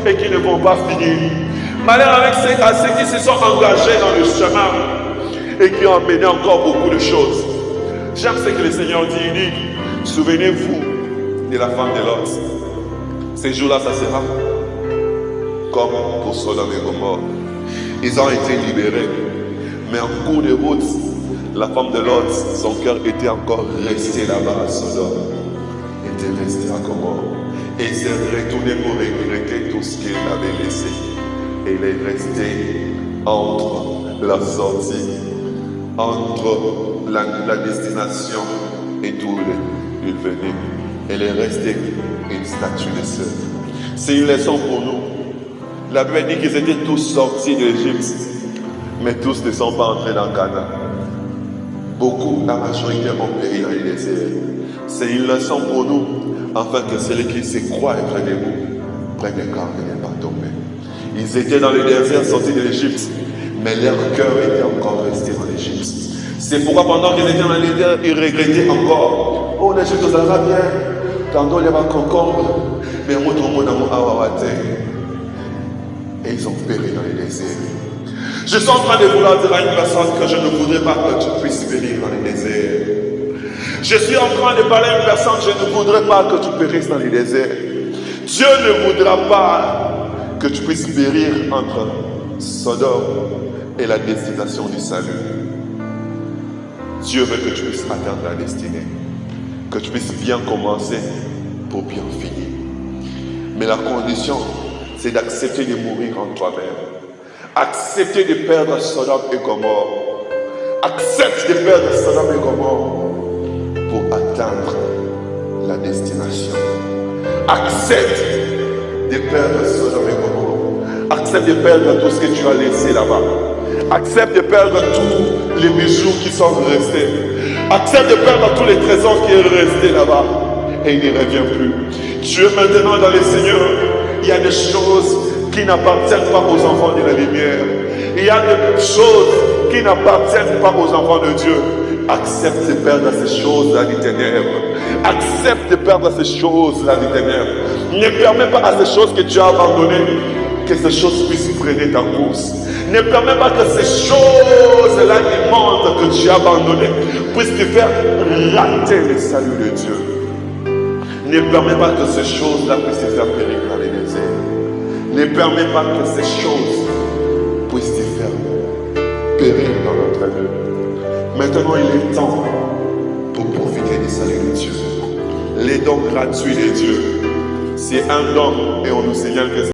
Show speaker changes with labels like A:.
A: et qui ne vont pas finir. Malheur avec à ceux qui se sont engagés dans le chemin et qui ont amené encore beaucoup de choses. J'aime ce que le Seigneur dit. Il dit, souvenez-vous de la femme de Lot. Ces jours-là, ça sera comme pour Sodome et Gomorrhe. Ils ont été libérés. Mais en cours de route, la femme de Lot, son cœur était encore resté là-bas à Sodome. Il était resté à Gomorrhe. Et il s'est retourné pour regretter tout ce qu'il avait laissé. Et il est resté entre la sortie, entre la destination et d'où il venait. Elle est restée une statue de sel. C'est une leçon pour nous. La Bible dit qu'ils étaient tous sortis d'Égypte, mais tous ne sont pas entrés dans Canaan. Beaucoup, la majorité ont péri dans les déserts. C'est une leçon pour nous, afin que celui qui se croit être debout prenne garde de ne pas tomber. Ils étaient dans le désert sortis de l'Égypte, mais leur cœur était encore resté dans l'Égypte. C'est pourquoi pendant qu'ils étaient dans le désert, ils regrettaient encore. Oh, l'Égypte, ça va bien. Tantôt, il y a un concombre, mais moi, tout le monde a mon awawate. Et ils ont péri dans les déserts. Je suis en train de vouloir dire à une personne que je ne voudrais pas que tu puisses périr dans les déserts. Je suis en train de parler à une personne, je ne voudrais pas que tu périsses dans les déserts. Dieu ne voudra pas que tu puisses périr entre Sodome et la destination du salut. Dieu veut que tu puisses atteindre la destinée, que tu puisses bien commencer pour bien finir. Mais la condition, c'est d'accepter de mourir en toi-même. Accepter de perdre Sodome et Gomorrhe. Accepte de perdre Sodome et Gomorrhe pour atteindre la destination. Accepte de perdre Sodome et Gomorrhe. Accepte de perdre tout ce que tu as laissé là-bas. Accepte de perdre tous les bijoux qui sont restés. Accepte de perdre tous les trésors qui sont restés là-bas. Et il ne revient plus. Tu es maintenant dans le Seigneur. Il y a des choses qui n'appartiennent pas aux enfants de la lumière. Il y a des choses qui n'appartiennent pas aux enfants de Dieu. Accepte de perdre ces choses-là du ténèbres. Accepte de perdre ces choses-là du ténèbres. Ne permets pas à ces choses que tu as abandonnées que ces choses puissent freiner ta course. Ne permets pas que ces choses-là immondes que tu as abandonnées puissent te faire rater le salut de Dieu. Ne permets pas que ces choses-là puissent te faire périr dans les déserts. Ne permets pas que ces choses puissent te faire périr dans notre vie. Maintenant, il est temps pour profiter du salut de Dieu. Les dons gratuits de Dieu, c'est un don et on nous signale que